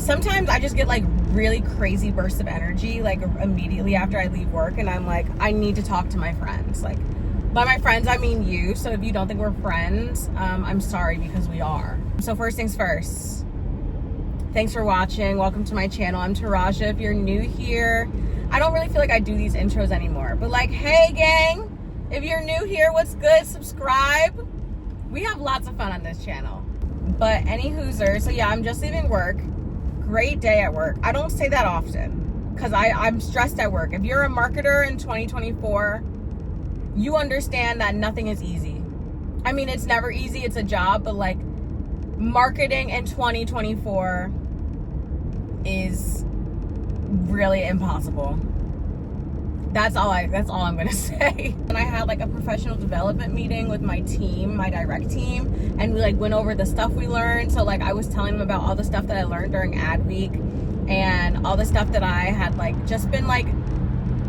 sometimes I just get like really crazy bursts of energy like immediately after I leave work, and I'm like, I need to talk to my friends. Like, by my friends I mean you, so if you don't think we're friends, I'm sorry, because we are. So first things first, thanks for watching. Welcome to my channel. I'm Taraja. If you're new here, I don't really feel like I do these intros anymore, but like, hey gang, if you're new here, what's good? Subscribe. We have lots of fun on this channel. But any hooser, so yeah, I'm just leaving work. Great day at work. I don't say that often because I'm stressed at work. If you're a marketer in 2024, you understand that nothing is easy. I mean, it's never easy, it's a job, but like marketing in 2024 is really impossible. That's all I'm gonna say. And I had like a professional development meeting with my team, my direct team, and we like went over the stuff we learned. So like I was telling them about all the stuff that I learned during ad week and all the stuff that I had like just been like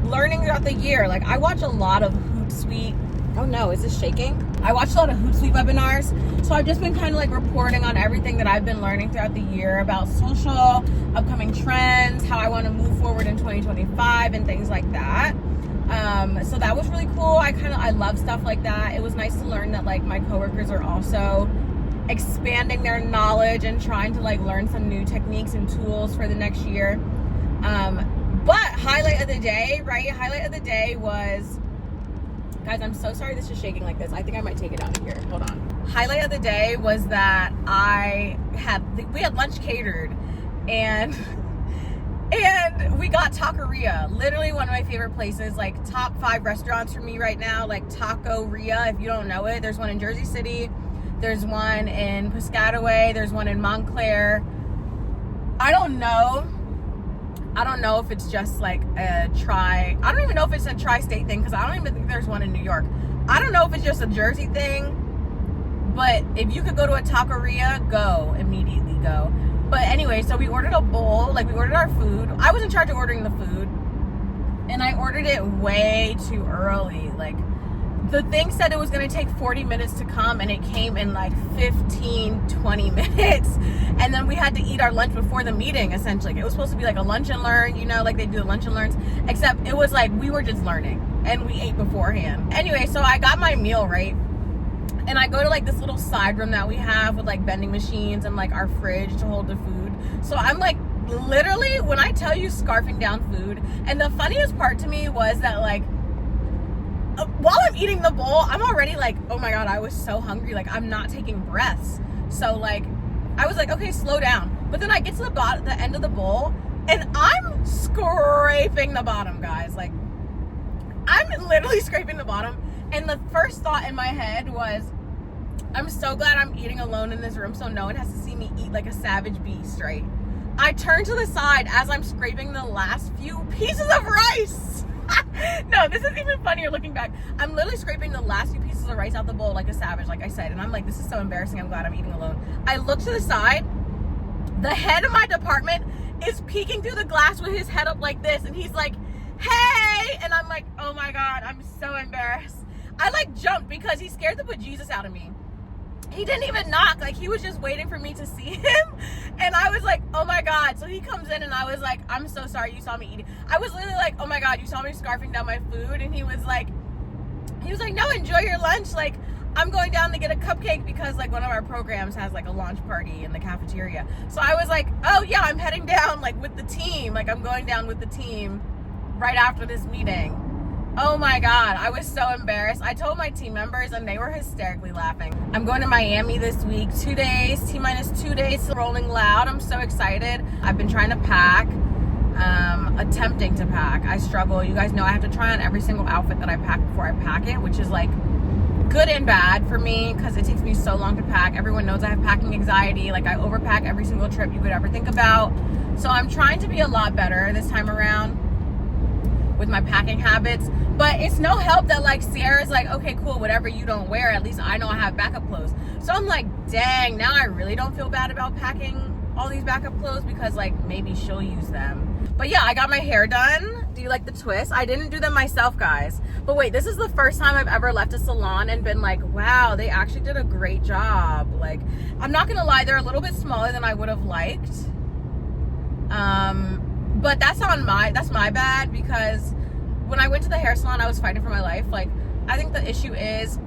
learning throughout the year. Like I watch a lot of Hootsuite. Oh no, is this shaking? I watched a lot of Hootsuite webinars. So I've just been kind of like reporting on everything that I've been learning throughout the year about social, upcoming trends, how I want to move forward in 2025 and things like that. So that was really cool. I love stuff like that. It was nice to learn that like my coworkers are also expanding their knowledge and trying to like learn some new techniques and tools for the next year. But highlight of the day, right? Highlight of the day was, guys, I'm so sorry this is shaking like this. I think I might take it out of here. Hold on. Highlight of the day was that we had lunch catered, and we got Taqueria, literally one of my favorite places, like top 5 restaurants for me right now, like Taqueria. If you don't know it, there's one in Jersey City, there's one in Piscataway, there's one in Montclair. I don't know if it's just like I don't even know if it's a tri-state thing, because I don't even think there's one in New York. I don't know if it's just a Jersey thing, but if you could go to a Taqueria, go, immediately go. But anyway, so we ordered a bowl, like we ordered our food. I was in charge of ordering the food, and I ordered it way too early. Like the thing said it was gonna take 40 minutes to come, and it came in like 15, 20 minutes. And then we had to eat our lunch before the meeting, essentially. It was supposed to be like a lunch and learn, you know, like they do the lunch and learns, except it was like we were just learning and we ate beforehand. Anyway, so I got my meal, right? And I go to like this little side room that we have with like vending machines and like our fridge to hold the food. So I'm like literally, when I tell you, scarfing down food. And the funniest part to me was that like while I'm eating the bowl, I'm already like, oh my God, I was so hungry. Like I'm not taking breaths. So like I was like, okay, slow down. But then I get to the end of the bowl, and I'm scraping the bottom, guys. Like I'm literally scraping the bottom. And the first thought in my head was, I'm so glad I'm eating alone in this room so no one has to see me eat like a savage beast, right? I turn to the side as I'm scraping the last few pieces of rice. No, this is even funnier looking back. I'm literally scraping the last few pieces of rice out the bowl like a savage, like I said. And I'm like, this is so embarrassing. I'm glad I'm eating alone. I look to the side. The head of my department is peeking through the glass with his head up like this. And he's like, hey. And I'm like, oh my God, I'm so embarrassed. I like jumped because he scared the bejesus out of me. He didn't even knock. Like he was just waiting for me to see him. And I was like, oh my God. So he comes in and I was like, I'm so sorry you saw me eating. I was literally like, oh my God, you saw me scarfing down my food. And he was like, no, enjoy your lunch. Like I'm going down to get a cupcake because like one of our programs has like a launch party in the cafeteria. So I was like, oh yeah, I'm heading down like with the team. Like I'm going down with the team right after this meeting. Oh my God, I was so embarrassed. I told my team members and they were hysterically laughing. I'm going to Miami this week, 2 days, T-minus 2 days, Rolling Loud. I'm so excited. I've been trying to pack, attempting to pack. I struggle. You guys know I have to try on every single outfit that I pack before I pack it, which is like good and bad for me because it takes me so long to pack. Everyone knows I have packing anxiety. Like I overpack every single trip you could ever think about. So I'm trying to be a lot better this time around with my packing habits. But it's no help that like Sierra's like, okay, cool, whatever you don't wear, at least I know I have backup clothes. So I'm like, dang, now I really don't feel bad about packing all these backup clothes because like maybe she'll use them. But yeah, I got my hair done. Do you like the twist? I didn't do them myself, guys. But wait, this is the first time I've ever left a salon and been like, wow, they actually did a great job. Like, I'm not gonna lie, they're a little bit smaller than I would have liked. But that's my bad, because when I went to the hair salon, I was fighting for my life. Like, I think the issue is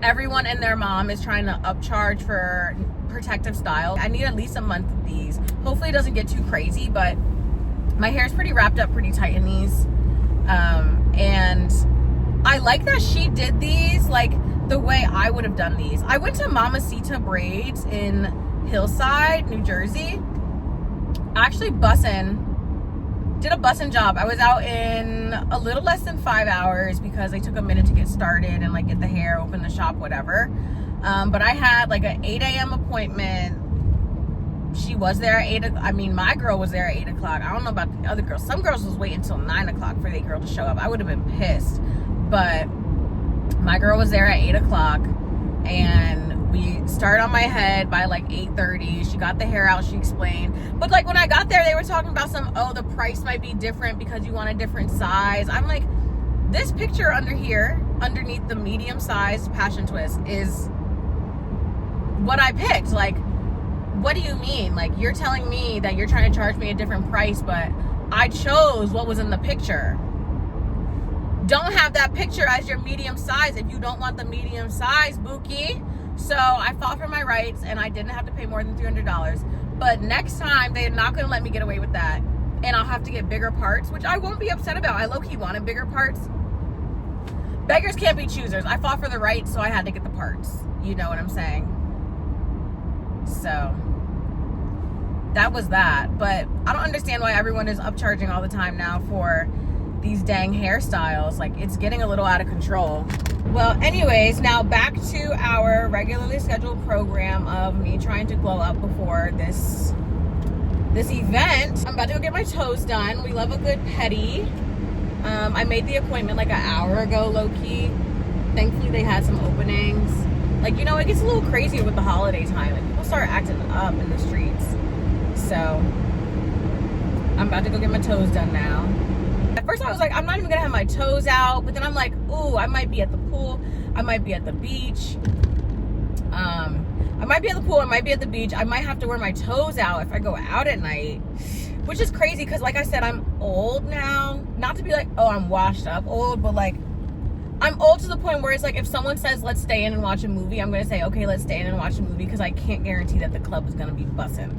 everyone and their mom is trying to upcharge for protective style. I need at least a month of these. Hopefully it doesn't get too crazy, but my hair is pretty wrapped up pretty tight in these. And I like that she did these like the way I would have done these. I went to Mamacita Braids in Hillside, New Jersey. Actually did a bussin' job. I was out in a little less than 5 hours because they took a minute to get started and like get the hair, open the shop, whatever. But I had like an 8 a.m. appointment. She was there at my girl was there at 8 o'clock. I don't know about the other girls. Some girls was waiting until 9 o'clock for the girl to show up. I would have been pissed. But my girl was there at 8 o'clock, and we started on my head by like 8:30. She got the hair out, she explained. But like when I got there, they were talking about the price might be different because you want a different size. I'm like, this picture underneath the medium sized passion twist is what I picked. Like, what do you mean? Like, you're telling me that you're trying to charge me a different price, but I chose what was in the picture. Don't have that picture as your medium size if you don't want the medium size, Buki. So I fought for my rights, and I didn't have to pay more than $300. But next time, they're not going to let me get away with that. And I'll have to get bigger parts, which I won't be upset about. I low-key wanted bigger parts. Beggars can't be choosers. I fought for the rights, so I had to get the parts. You know what I'm saying? So that was that. But I don't understand why everyone is upcharging all the time now for these dang hairstyles. Like, it's getting a little out of control. Well, anyways, now back to our regularly scheduled program of me trying to glow up before this event. I'm about to go get my toes done. We love a good pedi. I made the appointment like an hour ago, low-key. Thankfully they had some openings. Like, you know, it gets a little crazier with the holiday time. Like, people start acting up in the streets. So I'm about to go get my toes done now. At first I was like, I'm not even gonna have my toes out, but then I'm like, ooh, I might be at the pool, I might be at the beach. I might be at the pool, I might be at the beach. I might have to wear my toes out if I go out at night, which is crazy because, like I said, I'm old now. Not to be like, oh, I'm washed up old, but like, I'm old to the point where it's like, if someone says, let's stay in and watch a movie, I'm gonna say, okay, let's stay in and watch a movie, because I can't guarantee that the club is gonna be bussin'.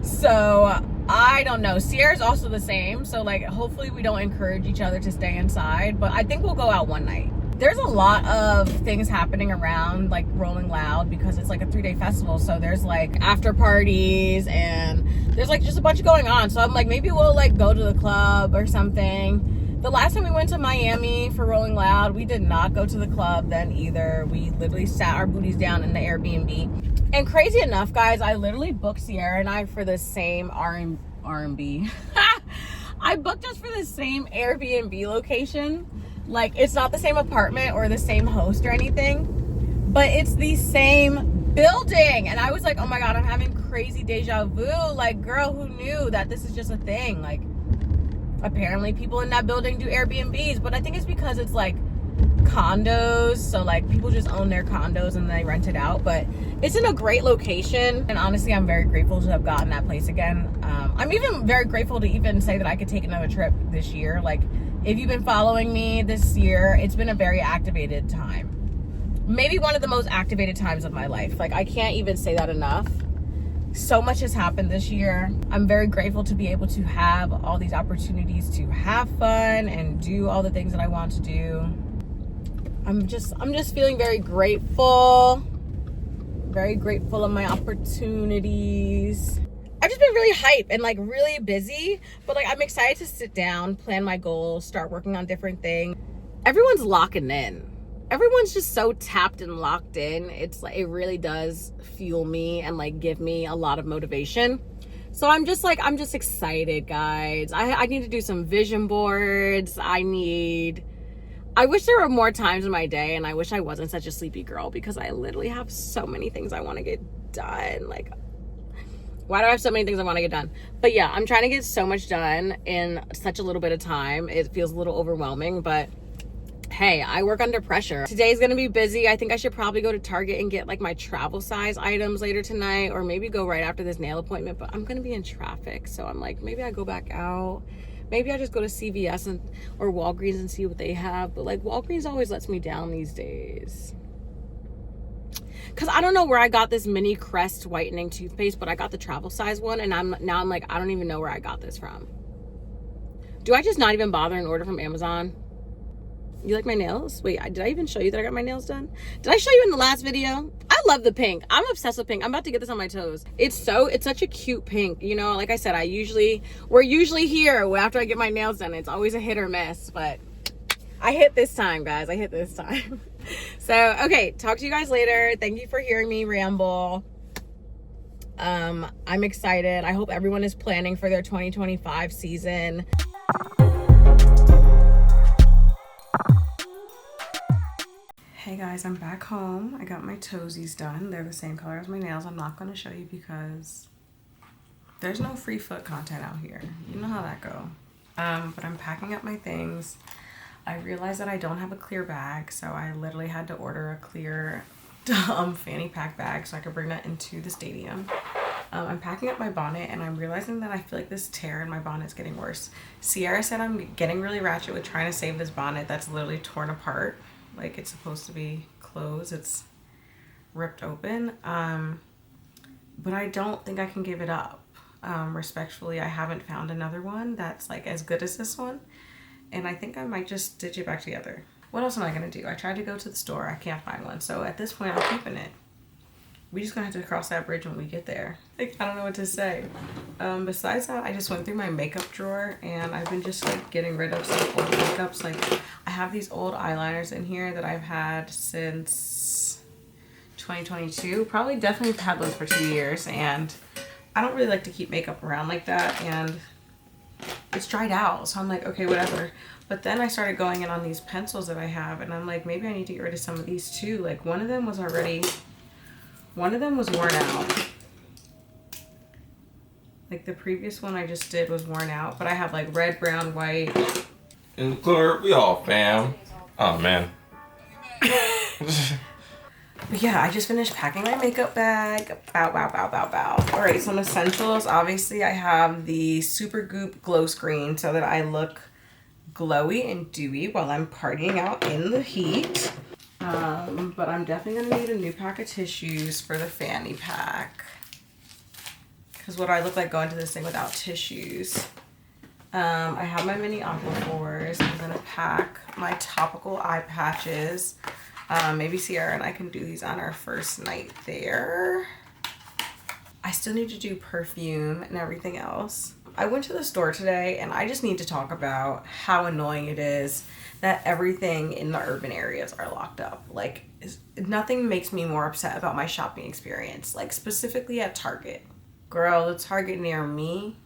So I don't know. Sierra's also the same. So like, hopefully we don't encourage each other to stay inside, but I think we'll go out one night. There's a lot of things happening around like Rolling Loud because it's like a 3-day festival. So there's like after parties and there's like just a bunch going on. So I'm like, maybe we'll like go to the club or something. The last time we went to Miami for Rolling Loud, we did not go to the club then either. We literally sat our booties down in the Airbnb. And crazy enough, guys, I literally booked Sierra and I for the same R&B. I booked us for the same Airbnb location. Like, it's not the same apartment or the same host or anything, but it's the same building. And I was like, oh my God, I'm having crazy deja vu. Like, girl, who knew that this is just a thing? Like, apparently people in that building do Airbnbs, but I think it's because it's like condos, so like people just own their condos and they rent it out. But it's in a great location, and honestly I'm very grateful to have gotten that place again. I'm even very grateful to even say that I could take another trip this year. Like, if you've been following me this year, it's been a very activated time, maybe one of the most activated times of my life. Like, I can't even say that enough. So much has happened this year. I'm very grateful to be able to have all these opportunities to have fun and do all the things that I want to do. I'm just feeling very grateful of my opportunities. I've just been really hype and like really busy, but like I'm excited to sit down, plan my goals, start working on different things. Everyone's locking in. Everyone's just so tapped and locked in. It's like, it really does fuel me and like give me a lot of motivation. So I'm just excited, guys. I need to do some vision boards. I wish there were more times in my day, and I wish I wasn't such a sleepy girl, because I literally have so many things I want to get done. Like, why do I have so many things I want to get done? But yeah, I'm trying to get so much done in such a little bit of time. It feels a little overwhelming, but hey, I work under pressure. Today's gonna be busy. I think I should probably go to Target and get like my travel size items later tonight, or maybe go right after this nail appointment, but I'm gonna be in traffic. So I'm like, maybe I go back out. Maybe I just go to CVS or Walgreens and see what they have. But like Walgreens always lets me down these days. Cause I don't know where I got this mini Crest whitening toothpaste, but I got the travel size one, and I'm like, I don't even know where I got this from. Do I just not even bother and order from Amazon? You like my nails? Wait, did I even show you that I got my nails done? Did I show you in the last video? I love the pink. I'm obsessed with pink. I'm about to get this on my toes. It's such a cute pink. You know, like I said, we're usually here after I get my nails done. It's always a hit or miss, but I hit this time, guys. I hit this time. So, okay, talk to you guys later. Thank you for hearing me ramble. I'm excited. I hope everyone is planning for their 2025 season. Hey guys, I'm back home. I got my toesies done. They're the same color as my nails. I'm not going to show you because there's no free foot content out here. You know how that go. But I'm packing up my things. I realized that I don't have a clear bag, so I literally had to order a clear fanny pack bag so I could bring that into the stadium. I'm packing up my bonnet, and I'm realizing that I feel like this tear in my bonnet's getting worse. Sierra said I'm getting really ratchet with trying to save this bonnet that's literally torn apart. Like it's supposed to be closed. It's ripped open. But I don't think I can give it up. Respectfully, I haven't found another one that's like as good as this one. And I think I might just stitch it back together. What else am I gonna do? I tried to go to the store. I can't find one. So at this point, I'm keeping it. We just gonna have to cross that bridge when we get there. Like, I don't know what to say. Besides that, I just went through my makeup drawer, and I've been just like getting rid of some old makeups. Like I have these old eyeliners in here that I've had since 2022. Probably definitely had those for 2 years, and I don't really like to keep makeup around like that, and it's dried out. So I'm like, okay, whatever. But then I started going in on these pencils that I have, and I'm like, maybe I need to get rid of some of these too. Like one of them was worn out. Like the previous one I just did was worn out, but I have like red, brown, white. In the club, we all fam. Oh man. But yeah, I just finished packing my makeup bag. Bow, bow, bow, bow, bow. All right, some essentials. Obviously, I have the Supergoop Glow Screen so that I look glowy and dewy while I'm partying out in the heat. But I'm definitely gonna need a new pack of tissues for the fanny pack. Because what do I look like going to this thing without tissues? I have my mini Aquaphors. I'm gonna pack my topical eye patches. Maybe Sierra and I can do these on our first night there. I still need to do perfume and everything else. I went to the store today, and I just need to talk about how annoying it is that everything in the urban areas are locked up. Like, nothing makes me more upset about my shopping experience. Like, specifically at Target. Girl, the Target near me,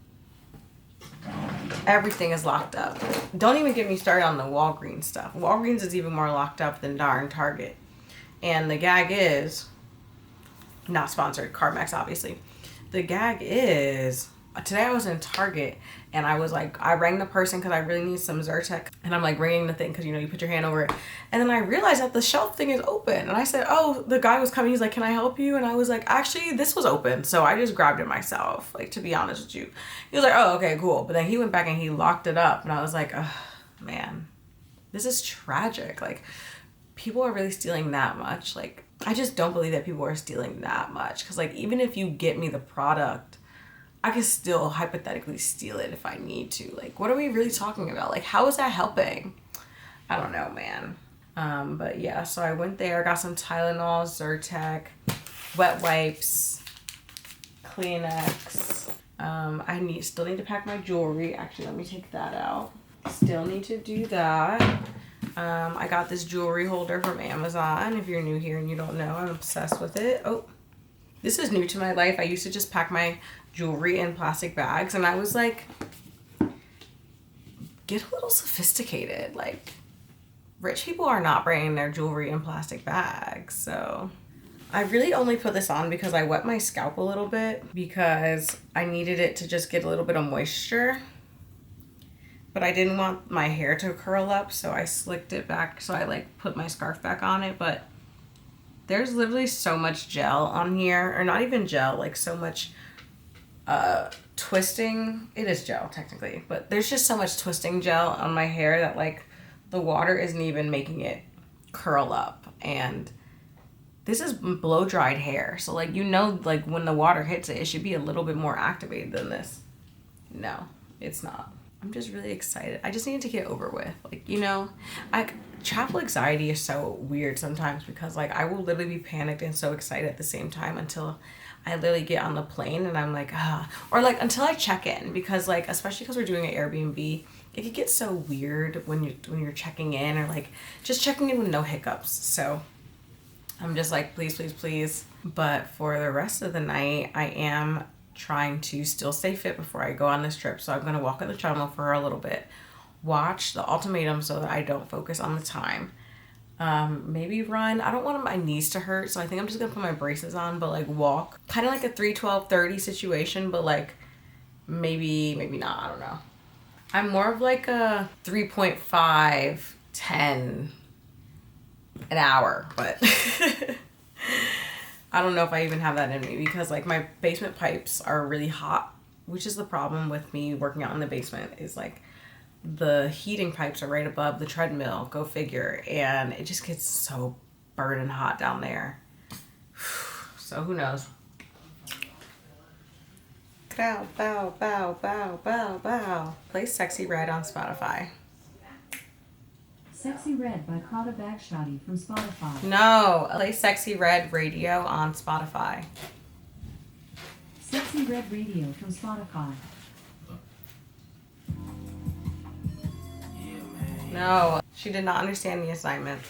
everything is locked up. Don't even get me started on the Walgreens stuff. Walgreens is even more locked up than darn Target. And the gag is, not sponsored, CarMax obviously. The gag is, today I was in Target, and I was like, I rang the person because I really need some Zyrtec, and I'm like ringing the thing because, you know, you put your hand over it, and then I realized that the shelf thing is open, and I said, oh, the guy was coming, he's like, can I help you? And I was like, actually, this was open, so I just grabbed it myself, like, to be honest with you. He was like, oh, okay, cool. But then he went back and he locked it up, and I was like, oh, man, this is tragic. Like, people are really stealing that much. Like, I just don't believe that people are stealing that much, because, like, even if you get me the product, I could still hypothetically steal it if I need to. Like, what are we really talking about? Like, how is that helping? I don't know, man. But yeah, so I went there, got some Tylenol, Zyrtec, wet wipes, Kleenex. I still need to pack my jewelry. Actually, let me take that out. Still need to do that. I got this jewelry holder from Amazon. If you're new here and you don't know, I'm obsessed with it. Oh, this is new to my life. I used to just pack my jewelry in plastic bags, and I was like, get a little sophisticated. Like, rich people are not bringing their jewelry in plastic bags. So I really only put this on because I wet my scalp a little bit because I needed it to just get a little bit of moisture. but I didn't want my hair to curl up, so I slicked it back. So I like put my scarf back on it, but there's literally so much gel on here, or not even gel, like so much twisting. It is gel technically, but there's just so much twisting gel on my hair that like the water isn't even making it curl up. And this is blow dried hair, so like, you know, like when the water hits it, it should be a little bit more activated than this. No, it's not. I'm just really excited. I just need to get over with, like, you know, travel anxiety is so weird sometimes, because like I will literally be panicked and so excited at the same time until I literally get on the plane and I'm like, or like until I check in, because like, especially because we're doing an Airbnb, it could get so weird when you're checking in, or like just checking in with no hiccups. So I'm just like, please, please, please. But for the rest of the night, I am trying to still stay fit before I go on this trip. So I'm going to walk on the treadmill for a little bit, watch The Ultimatum so that I don't focus on the time. Maybe run. I don't want my knees to hurt, so I think I'm just going to put my braces on, but like walk. Kind of like a 3-12-30 situation, but like maybe not. I don't know. I'm more of like a 3.5-10 an hour, but I don't know if I even have that in me, because like my basement pipes are really hot, which is the problem with me working out in the basement, is like the heating pipes are right above the treadmill, go figure, and it just gets so burning hot down there. So who knows? Bow, bow, bow, bow, bow, bow. Play Sexy Red on Spotify. Sexy Red by Prada Bagshotty from Spotify. No, play Sexy Red Radio on Spotify. Sexy Red Radio from Spotify. No, she did not understand the assignment.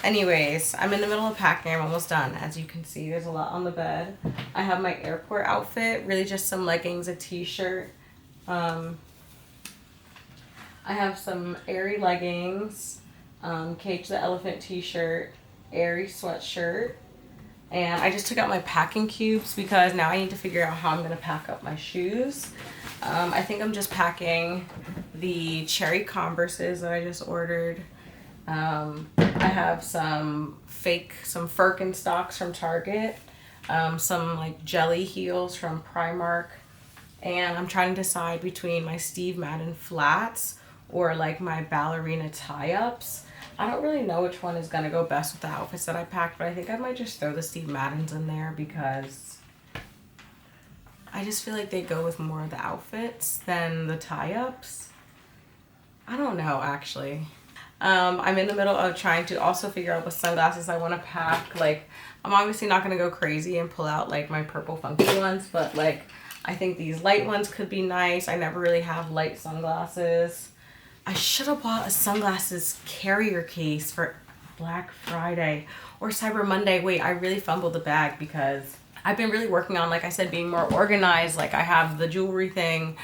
Anyways, I'm in the middle of packing. I'm almost done. As you can see, there's a lot on the bed. I have my airport outfit, really just some leggings, a t-shirt. I have some Aerie leggings, Cage the Elephant t-shirt, Aerie sweatshirt, and I just took out my packing cubes because now I need to figure out how I'm gonna pack up my shoes. I think I'm just packing the cherry Converses that I just ordered. I have some Birkenstocks from Target, some like jelly heels from Primark, and I'm trying to decide between my Steve Madden flats or like my ballerina tie-ups. I don't really know which one is gonna go best with the outfits that I packed, but I think I might just throw the Steve Maddens in there because I just feel like they go with more of the outfits than the tie-ups. I don't know, actually. I'm in the middle of trying to also figure out what sunglasses I want to pack. Like, I'm obviously not going to go crazy and pull out like my purple funky ones, but like I think these light ones could be nice. I never really have light sunglasses. I should have bought a sunglasses carrier case for Black Friday or Cyber Monday. Wait, I really fumbled the bag because I've been really working on, like I said, being more organized. Like I have the jewelry thing,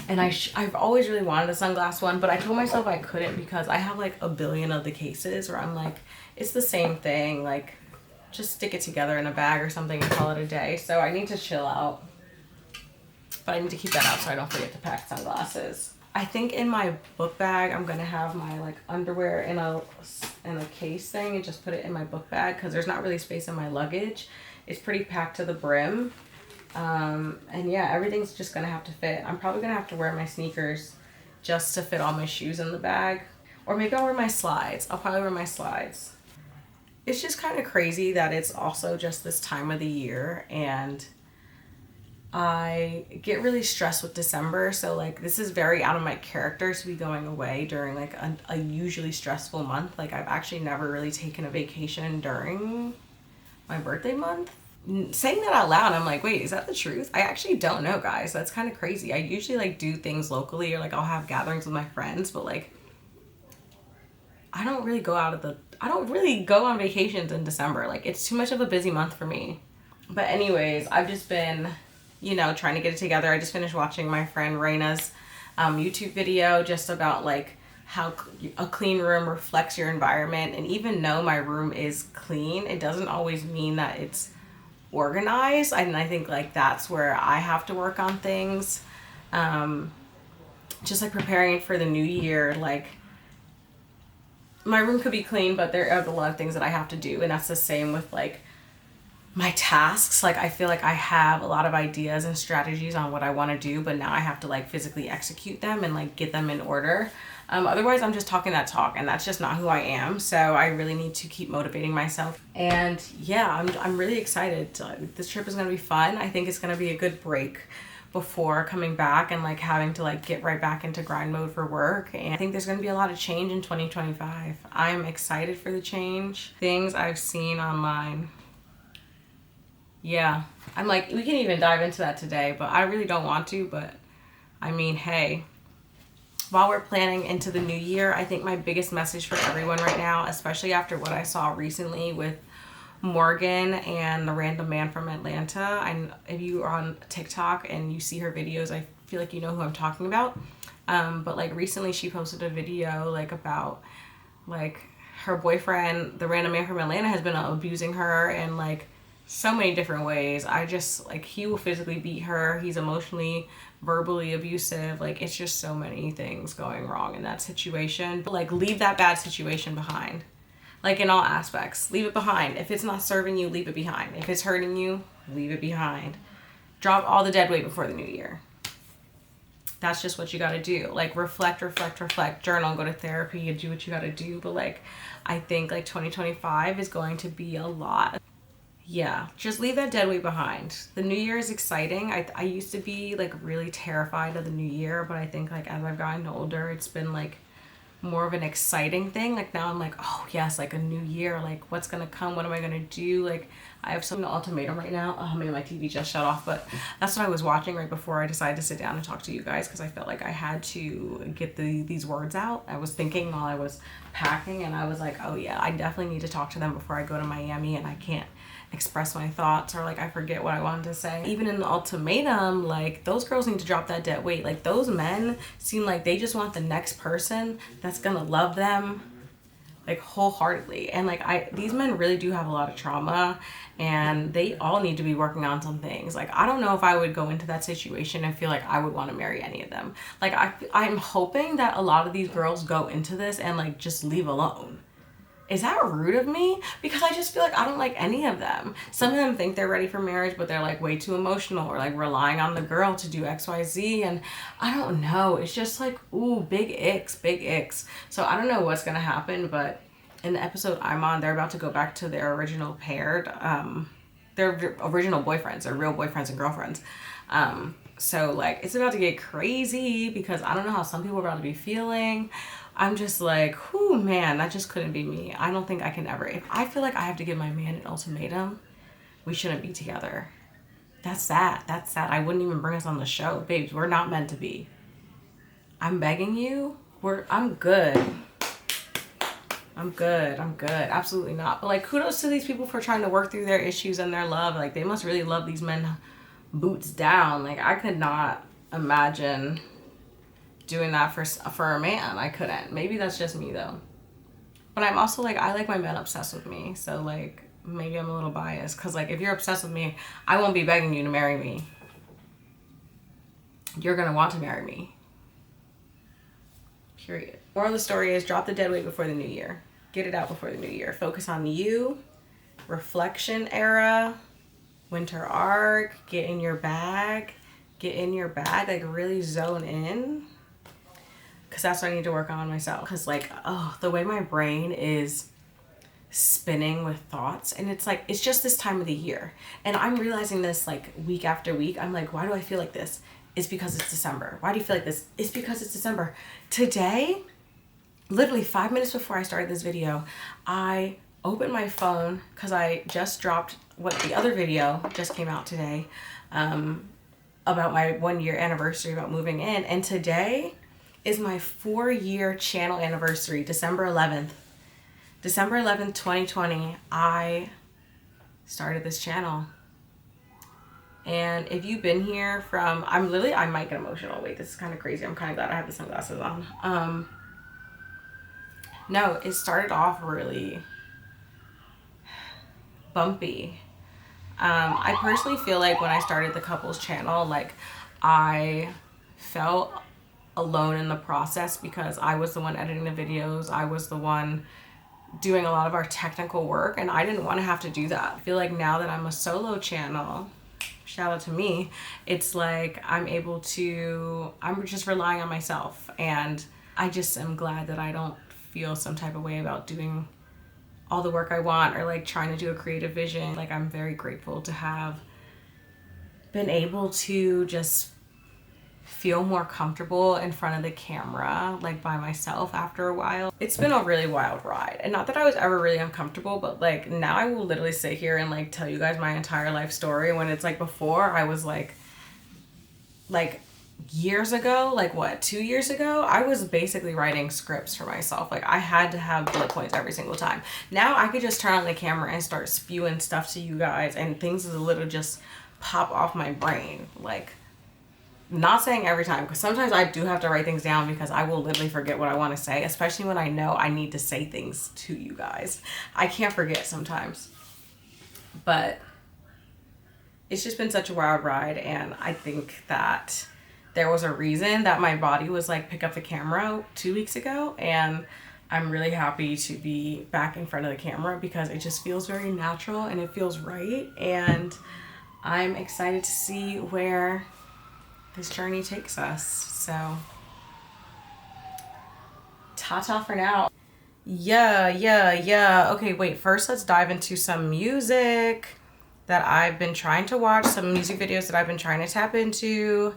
and I've always really wanted a sunglass one, but I told myself I couldn't because I have like a billion of the cases where I'm like, it's the same thing. Like, just stick it together in a bag or something and call it a day. So I need to chill out, but I need to keep that out so I don't forget to pack sunglasses. I think in my book bag, I'm gonna have my like underwear in a case thing and just put it in my book bag because there's not really space in my luggage. It's pretty packed to the brim. And yeah, everything's just gonna have to fit. I'm probably gonna have to wear my sneakers just to fit all my shoes in the bag. Or maybe I'll wear my slides. I'll probably wear my slides. It's just kind of crazy that it's also just this time of the year, and I get really stressed with December. So like this is very out of my character to be going away during like a usually stressful month. Like I've actually never really taken a vacation during my birthday month. Saying that out loud, I'm like, wait, is that the truth? I actually don't know, guys. That's kind of crazy. I usually like do things locally, or like I'll have gatherings with my friends, but like I don't really go on vacations in December. Like it's too much of a busy month for me. But anyways, I've just been, trying to get it together. I just finished watching my friend Raina's YouTube video just about like how a clean room reflects your environment. And even though my room is clean, it doesn't always mean that it's organized. And I think like that's where I have to work on things. just like preparing for the new year, like my room could be clean, but there are a lot of things that I have to do, and that's the same with like my tasks. Like I feel like I have a lot of ideas and strategies on what I want to do, but now I have to like physically execute them and like get them in order. Otherwise I'm just talking that talk, and that's just not who I am. So I really need to keep motivating myself. And yeah, I'm really excited. This trip is going to be fun. I think it's going to be a good break before coming back and like having to like get right back into grind mode for work. And I think there's going to be a lot of change in 2025. I'm excited for the change. Things I've seen online. Yeah, I'm like, we can even dive into that today, but I really don't want to. But I mean, hey, while we're planning into the new year, I think my biggest message for everyone right now, especially after what I saw recently with Morgan and the random man from Atlanta, and if you are on TikTok and you see her videos, I feel like you know who I'm talking about. But like recently she posted a video like about like her boyfriend, the random man from Atlanta, has been abusing her in like so many different ways. I just like, he will physically beat her. He's emotionally, verbally abusive. Like it's just so many things going wrong in that situation. But like leave that bad situation behind. Like in all aspects, leave it behind. If it's not serving you, leave it behind. If it's hurting you, leave it behind. Drop all the dead weight before the new year. That's just what you got to do. Like reflect, journal, go to therapy, and do what you got to do. But like, I think like 2025 is going to be a lot. Yeah, just leave that dead weight behind. The new year is exciting. I used to be like really terrified of the new year, but I think like as I've gotten older, it's been like more of an exciting thing. Like now I'm like, oh yes, like a new year, like what's gonna come, what am I gonna do? Like I have some ultimatum right now. Oh man, my TV just shut off, but that's what I was watching right before I decided to sit down and talk to you guys, because I felt like I had to get these words out. I was thinking while I was packing, and I was like, oh yeah, I definitely need to talk to them before I go to Miami, and I can't express my thoughts, or like I forget what I wanted to say. Even in the ultimatum, like those girls need to drop that dead weight. Like those men seem like they just want the next person that's gonna love them like wholeheartedly. And like these men really do have a lot of trauma, and they all need to be working on some things. Like I don't know if I would go into that situation and feel like I would want to marry any of them. Like I'm hoping that a lot of these girls go into this and like just leave alone. Is that rude of me? Because I just feel like I don't like any of them. Some of them think they're ready for marriage, but they're like way too emotional, or like relying on the girl to do XYZ. And I don't know. It's just like, ooh, big icks. So I don't know what's going to happen, but in the episode I'm on, they're about to go back to their original paired, their original boyfriends, their real boyfriends and girlfriends. So like it's about to get crazy, because I don't know how some people are about to be feeling. I'm just like, whew, man, that just couldn't be me. I don't think I can ever. If I feel like I have to give my man an ultimatum, we shouldn't be together. That's sad. I wouldn't even bring us on the show. Babes, we're not meant to be. I'm begging you. I'm good. Absolutely not. But like, kudos to these people for trying to work through their issues and their love. Like, they must really love these men boots down. Like, I could not imagine doing that for a man. I couldn't. Maybe that's just me though. But I'm also like, I like my men obsessed with me. So like, maybe I'm a little biased, because like if you're obsessed with me, I won't be begging you to marry me. You're gonna want to marry me. Period. Moral of the story is, drop the dead weight before the new year. Get it out before the new year. Focus on you. Reflection era. Winter arc. Get in your bag. Like really zone in. Because that's what I need to work on myself. Because like, oh, the way my brain is spinning with thoughts, and it's like, it's just this time of the year, and I'm realizing this like week after week. I'm like, why do I feel like this? It's because it's December. Why do you feel like this? It's because it's December. Today, literally 5 minutes before I started this video, I opened my phone because I just dropped what the other video just came out today, about my 1 year anniversary about moving in, and today is my 4-year channel anniversary. December 11th, 2020, I started this channel. And if you've been here from, I might get emotional. Wait, this is kind of crazy. I'm kind of glad I have the sunglasses on. No, it started off really bumpy. I personally feel like when I started the couples channel, like I felt alone in the process because I was the one editing the videos. I was the one doing a lot of our technical work, and I didn't want to have to do that. I feel like now that I'm a solo channel, shout out to me, it's like I'm just relying on myself, and I just am glad that I don't feel some type of way about doing all the work I want or like trying to do a creative vision. Like, I'm very grateful to have been able to just feel more comfortable in front of the camera, like by myself after a while. It's been a really wild ride, and not that I was ever really uncomfortable, but like now I will literally sit here and like tell you guys my entire life story, when it's like before I was like years ago, like what, 2 years ago, I was basically writing scripts for myself. Like, I had to have bullet points every single time. Now I could just turn on the camera and start spewing stuff to you guys, and things will literally just pop off my brain. Like, not saying every time, because sometimes I do have to write things down because I will literally forget what I want to say, especially when I know I need to say things to you guys. I can't forget sometimes. But it's just been such a wild ride, and I think that there was a reason that my body was like, pick up the camera 2 weeks ago, and I'm really happy to be back in front of the camera because it just feels very natural and it feels right, and I'm excited to see where this journey takes us. So ta-ta for now. Yeah. Okay, wait, first let's dive into some music that I've been trying to watch, some music videos that I've been trying to tap into.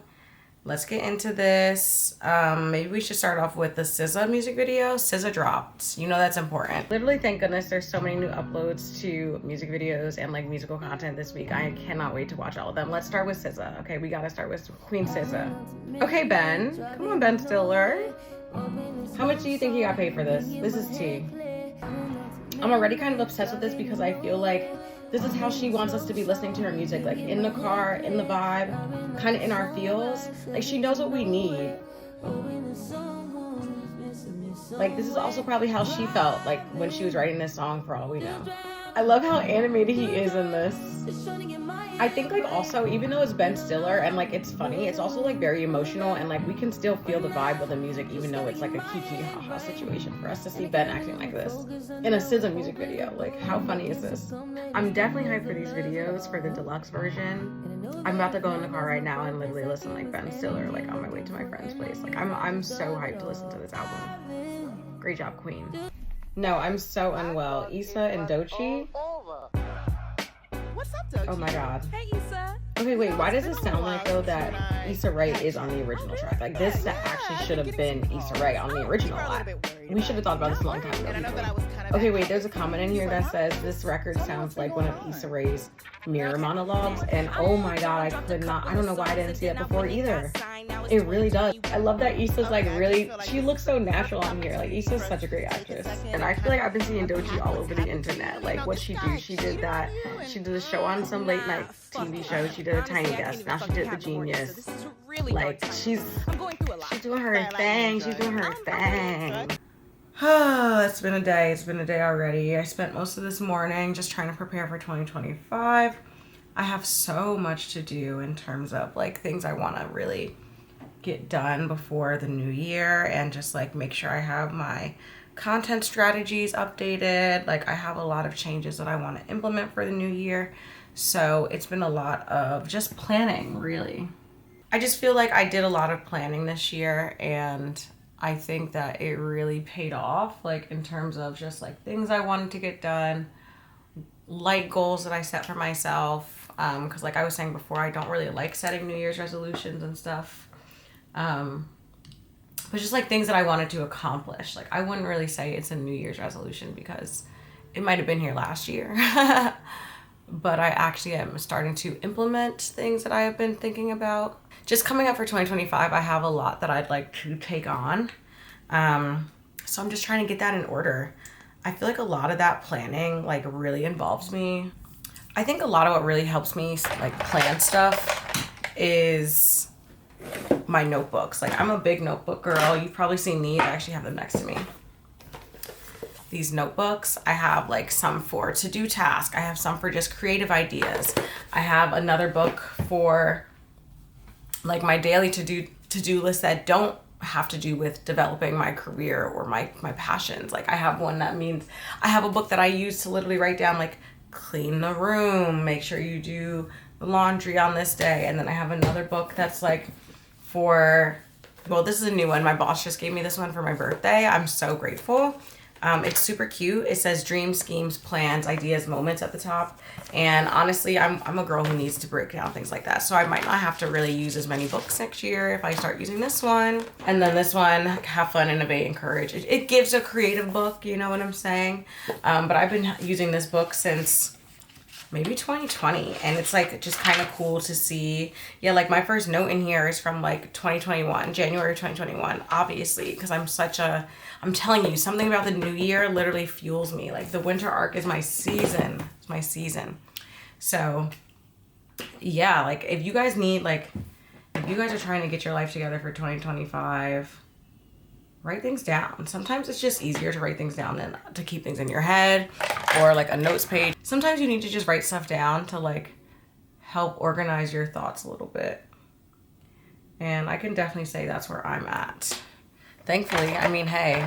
Let's get into this. Maybe we should start off with the SZA music video. SZA dropped. You know that's important. Literally, thank goodness there's so many new uploads to music videos and like musical content this week. I cannot wait to watch all of them. Let's start with SZA. Okay, we gotta start with Queen SZA. Okay, Ben. Come on, Ben Stiller. How much do you think he got paid for this? This is tea. I'm already kind of obsessed with this because I feel like this is how she wants us to be listening to her music, like in the car, in the vibe, kind of in our feels. Like, she knows what we need. Like, this is also probably how she felt like when she was writing this song, for all we know. I love how animated he is in this. I think like also, even though it's Ben Stiller and like it's funny, it's also like very emotional, and like we can still feel the vibe of the music even though it's like a kiki haha situation. For us to see Ben acting like this in a SZA music video, like how funny is this? I'm definitely hyped for these videos, for the deluxe version. I'm about to go in the car right now and literally listen like Ben Stiller, like on my way to my friend's place. Like I'm so hyped to listen to this album. Great job, Queen. No, I'm so unwell. Issa and Doechii. What's up, Doechii? Oh my god. Hey, Issa. Okay, wait, why does it sound like though that Issa Rae is on the original track? Like, this actually should have been Issa Rae on the original track. We should have thought about this a long time ago. Okay, wait, there's a comment in here that says this record sounds like one of Issa Rae's mirror monologues, and oh my god, I don't know why I didn't see that before either. It really does. I love that Issa's like really, she looks so natural on here. Like, Issa's such a great actress. And I feel like I've been seeing Doechii all over the internet. Like, what she do? She did a show on some late night TV show. She did a Tiny Desk. Now she did The Genius. Like, she's doing her thing. She's doing her thing. It's been a day. It's been a day already. I spent most of this morning just trying to prepare for 2025. I have so much to do in terms of like things I want to really get done before the new year, and just like make sure I have my content strategies updated. Like, I have a lot of changes that I want to implement for the new year. So it's been a lot of just planning, really. I just feel like I did a lot of planning this year, and I think that it really paid off, like in terms of just like things I wanted to get done, light goals that I set for myself. Because like I was saying before, I don't really like setting New Year's resolutions and stuff. But just like things that I wanted to accomplish. Like, I wouldn't really say it's a New Year's resolution because it might have been here last year. But I actually am starting to implement things that I have been thinking about. Just coming up for 2025, I have a lot that I'd like to take on. So I'm just trying to get that in order. I feel like a lot of that planning like really involves me. I think a lot of what really helps me like plan stuff is my notebooks. Like, I'm a big notebook girl. You've probably seen these. I actually have them next to me. These notebooks, I have like some for to-do task. I have some for just creative ideas. I have another book for like my daily to-do list that don't have to do with developing my career or my passions. Like I have one that means I have a book that I use to literally write down like clean the room, make sure you do the laundry on this day. And then I have another book that's like for, well, this is a new one. My boss just gave me this one for my birthday. I'm so grateful. It's super cute. It says dreams, schemes, plans, ideas, moments at the top. And honestly, I'm a girl who needs to break down things like that. So I might not have to really use as many books next year if I start using this one. And then this one, have fun, innovate, encourage. It gives a creative book, you know what I'm saying? But I've been using this book since maybe 2020, and it's like just kind of cool to see. Yeah, like my first note in here is from like 2021, January 2021, obviously, because I'm telling you, something about the new year literally fuels me. Like the winter arc is my season. It's my season. So yeah, like if you guys need, like, if you guys are trying to get your life together for 2025, write things down. Sometimes it's just easier to write things down than to keep things in your head or like a notes page. Sometimes you need to just write stuff down to like help organize your thoughts a little bit. And I can definitely say that's where I'm at. Thankfully, I mean, hey,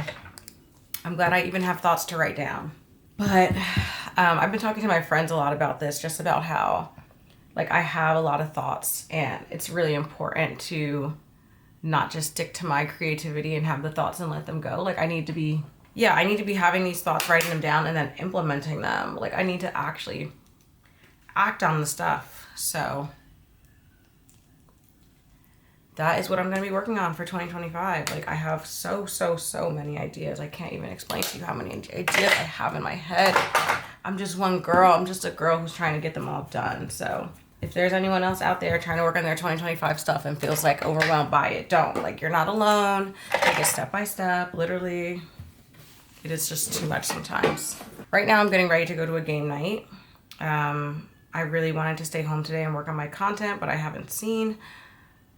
I'm glad I even have thoughts to write down. But I've been talking to my friends a lot about this, just about how like I have a lot of thoughts and it's really important to not just stick to my creativity and have the thoughts and let them go. Like I need to be having these thoughts, writing them down and then implementing them. Like I need to actually act on the stuff. So that is what I'm going to be working on for 2025. Like I have so many ideas. I can't even explain to you how many ideas I have in my head. I'm just one girl. I'm just a girl who's trying to get them all done. So if there's anyone else out there trying to work on their 2025 stuff and feels like overwhelmed by it, don't. Like you're not alone. Take it step by step. Literally, it is just too much sometimes. Right now I'm getting ready to go to a game night. I really wanted to stay home today and work on my content, but I haven't seen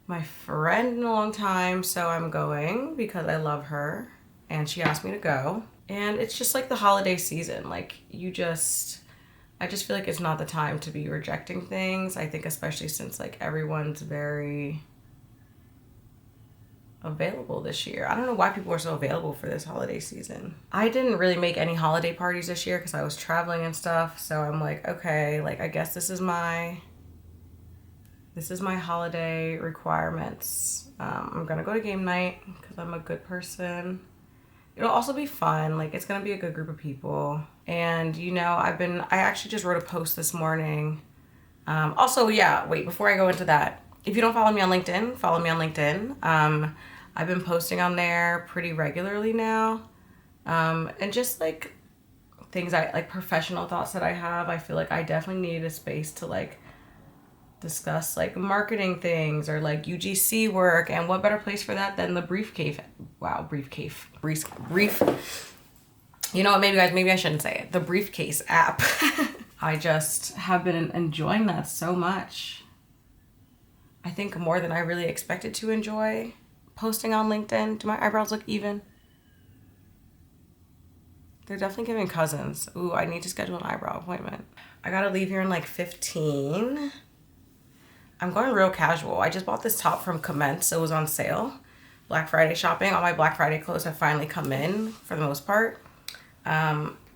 my friend in a long time, so I'm going because I love her and she asked me to go. And it's just like the holiday season. Like I just feel like it's not the time to be rejecting things. I think especially since like everyone's very available this year. I don't know why people are so available for this holiday season. I didn't really make any holiday parties this year because I was traveling and stuff. So I'm like, okay, like I guess this is my holiday requirements. I'm gonna go to game night because I'm a good person. It'll also be fun. Like it's gonna be a good group of people. And you know, I actually just wrote a post this morning. Also, yeah, wait, before I go into that, if you don't follow me on LinkedIn, follow me on LinkedIn. I've been posting on there pretty regularly now. And just like things like professional thoughts that I have. I feel like I definitely need a space to like discuss like marketing things or like UGC work, and what better place for that than the Briefcase. Wow, Brief. You know what, maybe I shouldn't say it. The Briefcase app. I just have been enjoying that so much. I think more than I really expected to enjoy posting on LinkedIn. Do my eyebrows look even? They're definitely giving cousins. Ooh, I need to schedule an eyebrow appointment. I gotta leave here in like 15. I'm going real casual. I just bought this top from Commence. It was on sale. Black Friday shopping. All my Black Friday clothes have finally come in for the most part.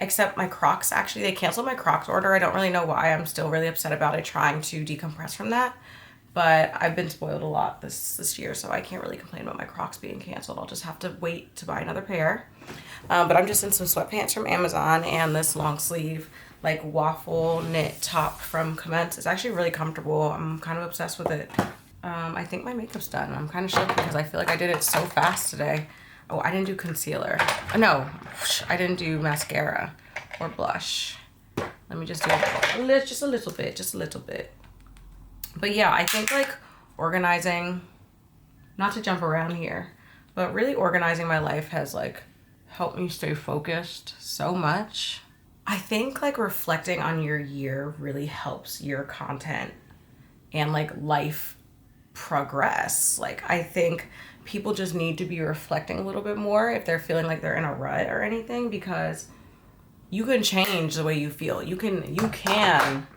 Except my Crocs. Actually, they canceled my Crocs order. I don't really know why. I'm still really upset about it, trying to decompress from that. But I've been spoiled a lot this year, so I can't really complain about my Crocs being canceled. I'll just have to wait to buy another pair. But I'm just in some sweatpants from Amazon and this long sleeve like waffle knit top from Commence. It's actually really comfortable. I'm kind of obsessed with it. I think my makeup's done. I'm kind of shook because I feel like I did it so fast today. Oh, I didn't do concealer. No, I didn't do mascara or blush. Let me just do just a little bit. But yeah, I think like organizing, not to jump around here, but really organizing my life has like helped me stay focused so much. I think like reflecting on your year really helps your content and like life progress. Like I think people just need to be reflecting a little bit more if they're feeling like they're in a rut or anything, because you can change the way you feel. You can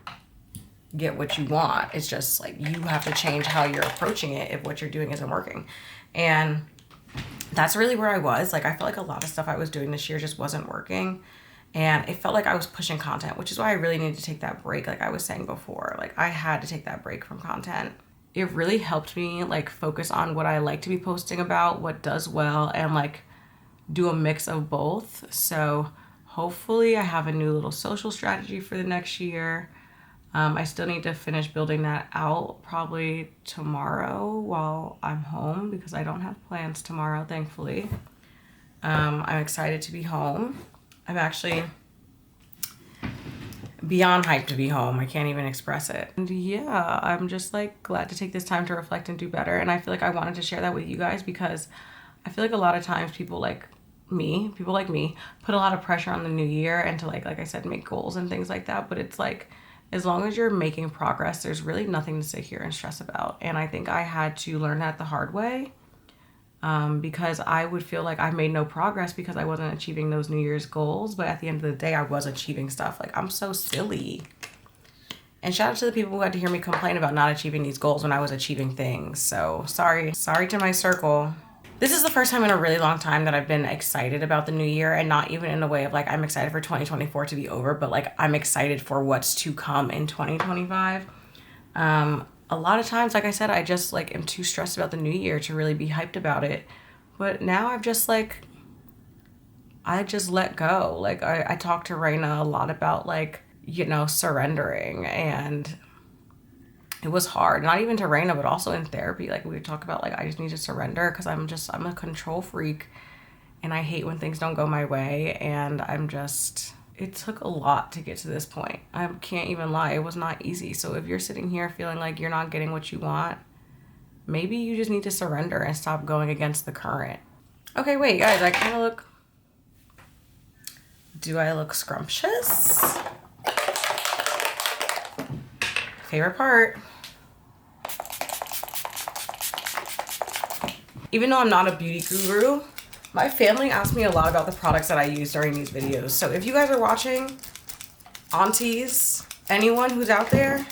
get what you want. It's just like you have to change how you're approaching it if what you're doing isn't working. And that's really where I was. Like, I felt like a lot of stuff I was doing this year just wasn't working. And it felt like I was pushing content, which is why I really needed to take that break. Like I was saying before, like I had to take that break from content. It really helped me like focus on what I like to be posting about, what does well, and like do a mix of both. So hopefully I have a new little social strategy for the next year. I still need to finish building that out probably tomorrow while I'm home because I don't have plans tomorrow, thankfully. I'm excited to be home. I'm actually beyond hyped to be home. I can't even express it. And yeah, I'm just like glad to take this time to reflect and do better. And I feel like I wanted to share that with you guys because I feel like a lot of times people like me put a lot of pressure on the new year and to like I said, make goals and things like that. But it's like, as long as you're making progress, there's really nothing to sit here and stress about. And I think I had to learn that the hard way. Because I would feel like I made no progress because I wasn't achieving those New Year's goals. But at the end of the day, I was achieving stuff. Like, I'm so silly. And shout out to the people who had to hear me complain about not achieving these goals when I was achieving things. So sorry to my circle. This is the first time in a really long time that I've been excited about the new year, and not even in a way of like, I'm excited for 2024 to be over, but like I'm excited for what's to come in 2025. A lot of times, like I said, I just like am too stressed about the new year to really be hyped about it. But now I've just like, I just let go. Like I talked to Raina a lot about like, you know, surrendering, and it was hard. Not even to Raina, but also in therapy. Like we would talk about like, I just need to surrender because I'm a control freak and I hate when things don't go my way. And it took a lot to get to this point. I can't even lie. It was not easy. So if you're sitting here feeling like you're not getting what you want, maybe you just need to surrender and stop going against the current. Okay, wait, guys, do I look scrumptious? Favorite part. Even though I'm not a beauty guru, my family asked me a lot about the products that I use during these videos. So if you guys are watching, aunties, anyone who's out there,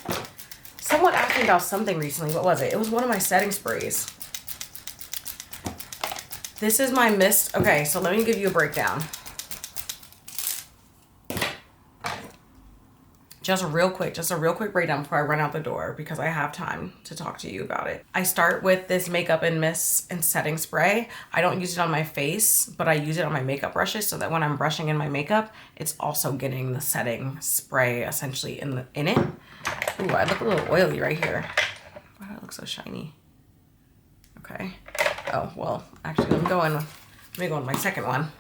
someone asked me about something recently. What was it? It was one of my setting sprays. This is my mist. Okay, so let me give you a breakdown. Just a real quick breakdown before I run out the door because I have time to talk to you about it. I start with this Makeup and Mist and setting spray. I don't use it on my face, but I use it on my makeup brushes so that when I'm brushing in my makeup, it's also getting the setting spray essentially in it. Ooh, I look a little oily right here. Why do I look so shiny? Okay. Oh, well, actually, let me go in with my second one.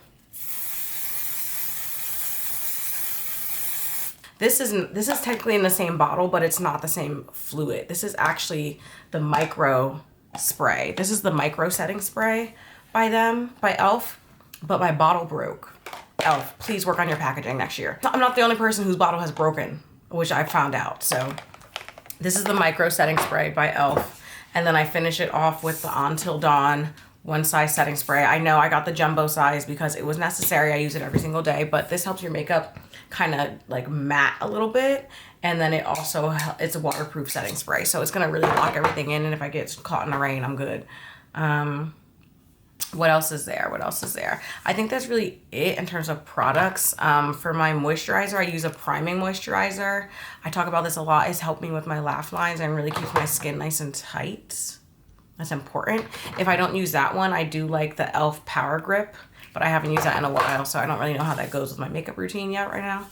This is technically in the same bottle, but it's not the same fluid. This is actually the micro spray. This is the micro setting spray by e.l.f., but my bottle broke. e.l.f., please work on your packaging next year. I'm not the only person whose bottle has broken, which I found out. So this is the micro setting spray by e.l.f., and then I finish it off with the Until Dawn one size setting spray. I know I got the jumbo size because it was necessary. I use it every single day, but this helps your makeup kind of like matte a little bit. And then it's a waterproof setting spray. So it's going to really lock everything in. And if I get caught in the rain, I'm good. What else is there? I think that's really it in terms of products. For my moisturizer, I use a priming moisturizer. I talk about this a lot. It's helped me with my laugh lines and really keeps my skin nice and tight. That's important. If I don't use that one, I do like the e.l.f. Power Grip, but I haven't used that in a while, so I don't really know how that goes with my makeup routine yet right now.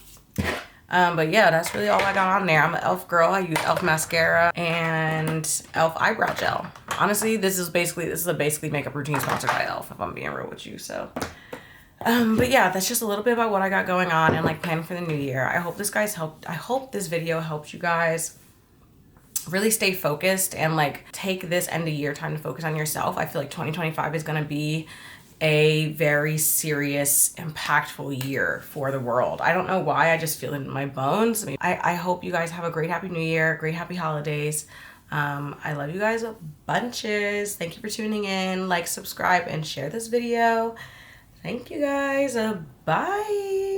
But yeah, that's really all I got on there. I'm an e.l.f. girl. I use e.l.f. mascara and e.l.f. eyebrow gel. Honestly, this is a basically makeup routine sponsored by e.l.f., if I'm being real with you. So, but yeah, that's just a little bit about what I got going on and like planning for the new year. I hope this video helped you guys really stay focused and like take this end of year time to focus on yourself. I feel like 2025 is going to be a very serious, impactful year for the world. I don't know why, I just feel it in my bones. I hope you guys have a great happy new year, great happy holidays. I love you guys bunches. Thank you for tuning in. Like, subscribe, and share this video. Thank you guys. Bye.